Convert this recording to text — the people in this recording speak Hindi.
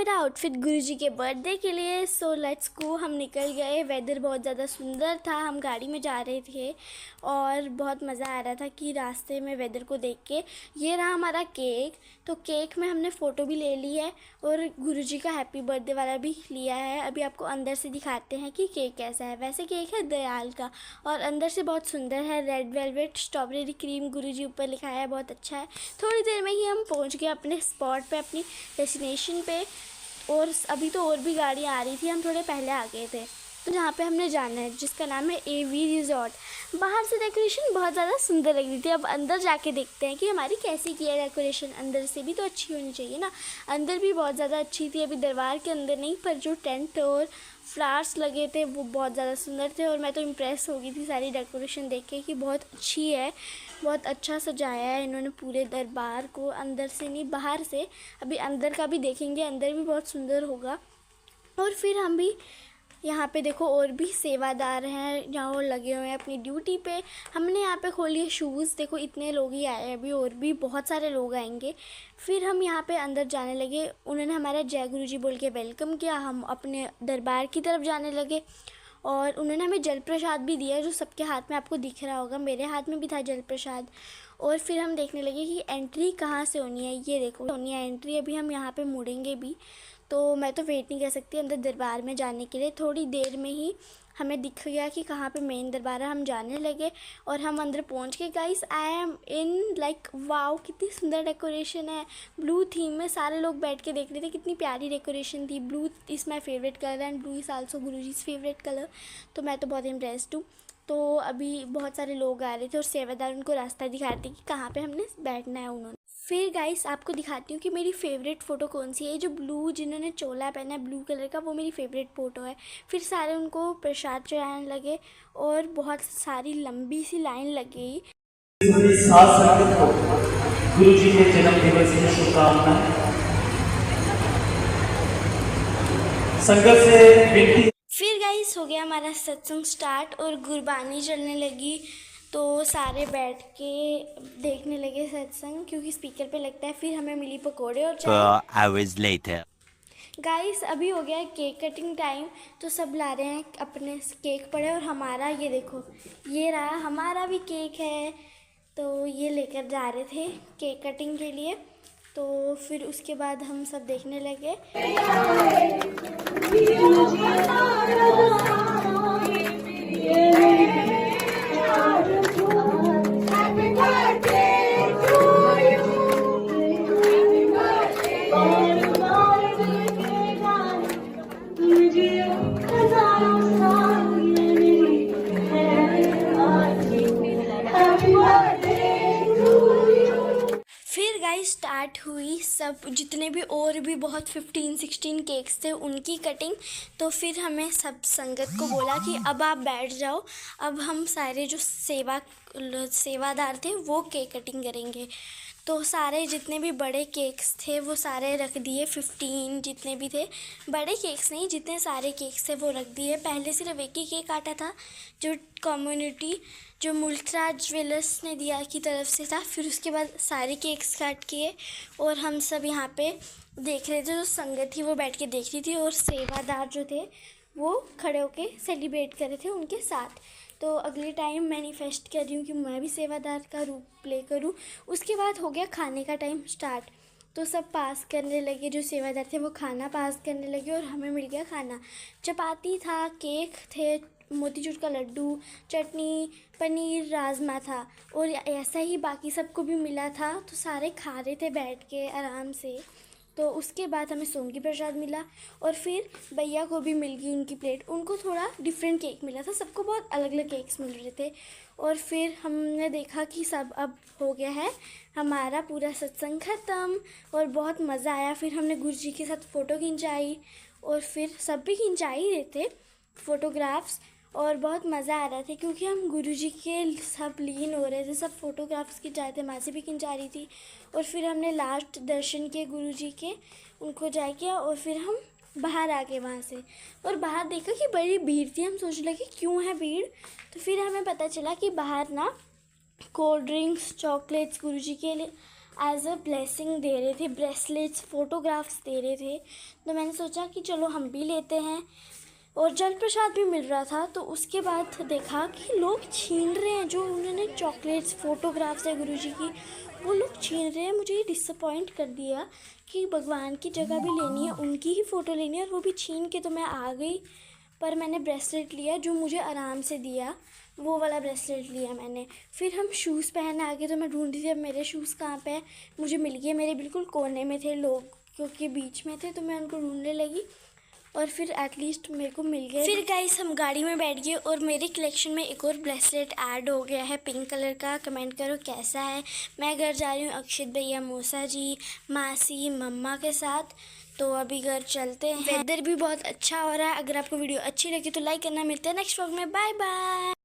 मेरा आउटफिट गुरुजी के बर्थडे के लिए। So let's go. हम निकल गए। वेदर बहुत ज़्यादा सुंदर था। हम गाड़ी में जा रहे थे और बहुत मज़ा आ रहा था कि रास्ते में वेदर को देख के। ये रहा हमारा केक। तो केक में हमने फ़ोटो भी ले ली है और गुरुजी का हैप्पी बर्थडे वाला भी लिया है। अभी आपको अंदर से दिखाते हैं कि केक कैसा है। वैसे केक है दयाल का और अंदर से बहुत सुंदर है। रेड वेलवेट स्ट्रॉबेरी क्रीम गुरुजी ऊपर लिखा है, बहुत अच्छा है। थोड़ी देर में ही हम पहुँच गए अपने स्पॉट पे, अपनी डेस्टिनेशन पे। और अभी तो और भी गाड़ी आ रही थी, हम थोड़े पहले आ गए थे। तो जहाँ पे हमने जाना है जिसका नाम है एवी रिजॉर्ट। बाहर से डेकोरेशन बहुत ज़्यादा सुंदर लग रही थी। अब अंदर जाके देखते हैं कि हमारी कैसी की है डेकोरेशन। अंदर से भी तो अच्छी होनी चाहिए ना। अंदर भी बहुत ज़्यादा अच्छी थी। अभी दरबार के अंदर नहीं, पर जो टेंट और फ्लावर्स लगे थे वो बहुत ज़्यादा सुंदर थे। और मैं तो इम्प्रेस हो गई थी सारी डेकोरेशन देख के कि बहुत अच्छी है, बहुत अच्छा सजाया है इन्होंने पूरे दरबार को, अंदर से नहीं बाहर से। अभी अंदर का भी देखेंगे, अंदर भी बहुत सुंदर होगा। और फिर हम भी यहाँ पे देखो और भी सेवादार हैं जहाँ वो लगे हुए हैं अपनी ड्यूटी पे। हमने यहाँ पे खोली है शूज़। देखो इतने लोग ही आए हैं, अभी और भी बहुत सारे लोग आएंगे। फिर हम यहाँ पे अंदर जाने लगे। उन्होंने हमारा जय गुरु जी बोल के वेलकम किया। हम अपने दरबार की तरफ जाने लगे और उन्होंने हमें जल प्रसाद भी दिया जो सबके हाथ में आपको दिख रहा होगा। मेरे हाथ में भी था जल प्रसाद। और फिर हम देखने लगे कि एंट्री कहाँ से होनी है। ये देखो होनी है एंट्री। अभी हम यहाँ पे मुड़ेंगे भी, तो मैं तो वेट नहीं कर सकती अंदर दरबार में जाने के लिए। थोड़ी देर में ही हमें दिख गया कि कहाँ पे मेन दरबार है। हम जाने लगे और हम अंदर पहुँच गए। Guys I am in like wow, कितनी सुंदर डेकोरेशन है। ब्लू थीम में सारे लोग बैठ के देख रहे थे, कितनी प्यारी डेकोरेशन थी। Blue is my favourite colour and blue is also गुरुजीज़ फेवरेट कलर। तो मैं तो बहुत इम्प्रेस्ड हूँ। तो अभी बहुत सारे लोग आ रहे थे और सेवादार उनको रास्ता दिखा रहे थे कि कहाँ पे हमने बैठना है उन्होंने। फिर गाइस आपको दिखाती हूँ कि मेरी फेवरेट फ़ोटो कौन सी है। जो ब्लू जिन्होंने चोला पहना है ब्लू कलर का, वो मेरी फेवरेट फ़ोटो है। फिर सारे उनको प्रसाद चढ़ाने लगे और बहुत सारी लंबी सी लाइन लग गई। सात संगत को गुरु जी के जन्म दिवस की शुभकामनाएं। संगत से विनती। फिर गाइस हो गया हमारा सत्संग स्टार्ट और गुरबानी चलने लगी। तो सारे बैठ के देखने लगे सत्संग, क्योंकि स्पीकर पे लगता है। फिर हमें मिली पकोड़े और चाय। गाइस अभी हो गया केक कटिंग टाइम। तो सब ला रहे हैं अपने केक पड़े और हमारा ये देखो, ये रहा हमारा भी केक है। तो ये लेकर जा रहे थे केक कटिंग के लिए। तो फिर उसके बाद हम सब देखने लगे। फिर गाइस स्टार्ट हुई सब जितने भी और भी बहुत 15-16 केक्स थे उनकी कटिंग। तो फिर हमें सब संगत को बोला कि अब आप बैठ जाओ, अब हम सारे जो सेवादार थे वो केक कटिंग करेंगे। तो सारे जितने भी बड़े केक्स थे वो सारे रख दिए। 15 जितने भी थे, बड़े केक्स नहीं, जितने सारे केक्स थे वो रख दिए। पहले सिर्फ एक ही केक आता था जो कम्युनिटी जो मुल्कराज ज्वेलर्स ने दिया की तरफ से था। फिर उसके बाद सारे केक्स काट किए और हम सब यहाँ पे देख रहे थे। जो संगत थी वो बैठ के देख रही थी और सेवादार जो थे वो खड़े होके सेलिब्रेट कर रहे थे उनके साथ। तो अगले टाइम मैनिफेस्ट कर रही हूँ कि मैं भी सेवादार का रूप प्ले करूँ। उसके बाद हो गया खाने का टाइम स्टार्ट। तो सब पास करने लगे, जो सेवादार थे वो खाना पास करने लगे और हमें मिल गया खाना। चपाती था, केक थे, मोतीचूर का लड्डू, चटनी, पनीर, राजमा था और ऐसा ही बाकी सबको भी मिला था। तो सारे खा रहे थे बैठ के आराम से। तो उसके बाद हमें सोंगी प्रसाद मिला और फिर भैया को भी मिल गई उनकी प्लेट। उनको थोड़ा डिफरेंट केक मिला था, सबको बहुत अलग अलग केक्स मिल रहे थे। और फिर हमने देखा कि सब अब हो गया है हमारा पूरा सत्संग ख़त्म और बहुत मज़ा आया। फिर हमने गुरु जी के साथ फ़ोटो खिंचाई और फिर सब भी खिंचा ही रहे थे फ़ोटोग्राफ्स और बहुत मज़ा आ रहा था क्योंकि हम गुरुजी के सब लीन हो रहे थे। सब फोटोग्राफ्स खिंचाए थे, माँ से भी खिंचा रही थी। और फिर हमने लास्ट दर्शन किए गुरुजी के, उनको जाए किया और फिर हम बाहर आ गए वहाँ से। और बाहर देखा कि बड़ी भीड़ थी। हम सोचने लगे क्यों है भीड़। तो फिर हमें पता चला कि बाहर ना कोल्ड ड्रिंक्स, चॉकलेट्स गुरुजी के लिए एज अ ब्लेसिंग दे रहे थे, ब्रेसलेट्स, फ़ोटोग्राफ्स दे रहे थे। तो मैंने सोचा कि चलो हम भी लेते हैं, और जल प्रसाद भी मिल रहा था। तो उसके बाद देखा कि लोग छीन रहे हैं, जो उन्होंने चॉकलेट्स, फ़ोटोग्राफ्स है गुरुजी की, वो लोग छीन रहे हैं। मुझे ये डिसअपॉइंट कर दिया कि भगवान की जगह भी लेनी है, उनकी ही फ़ोटो लेनी है, और वो भी छीन के। तो मैं आ गई, पर मैंने ब्रेसलेट लिया जो मुझे आराम से दिया, वो वाला ब्रेसलेट लिया मैंने। फिर हम शूज़ पहन आ गए। तो मैं ढूंढ रही थी अब मेरे शूज़ कहाँ पे हैं। मुझे मिल गए, मेरे बिल्कुल कोने में थे, लोग क्योंकि बीच में थे, तो मैं उनको ढूंढने लगी और फिर एटलीस्ट मेरे को मिल गए। फिर गाइस हम गाड़ी में बैठ गए और मेरे कलेक्शन में एक और ब्रेसलेट ऐड हो गया है पिंक कलर का। कमेंट करो कैसा है। मैं घर जा रही हूँ अक्षित भैया, मौसा जी, मासी, मम्मा के साथ। तो अभी घर चलते हैं। वेदर भी बहुत अच्छा हो रहा है। अगर आपको वीडियो अच्छी लगी तो लाइक करना। मिलते हैं नेक्स्ट व्लॉग में। Bye bye.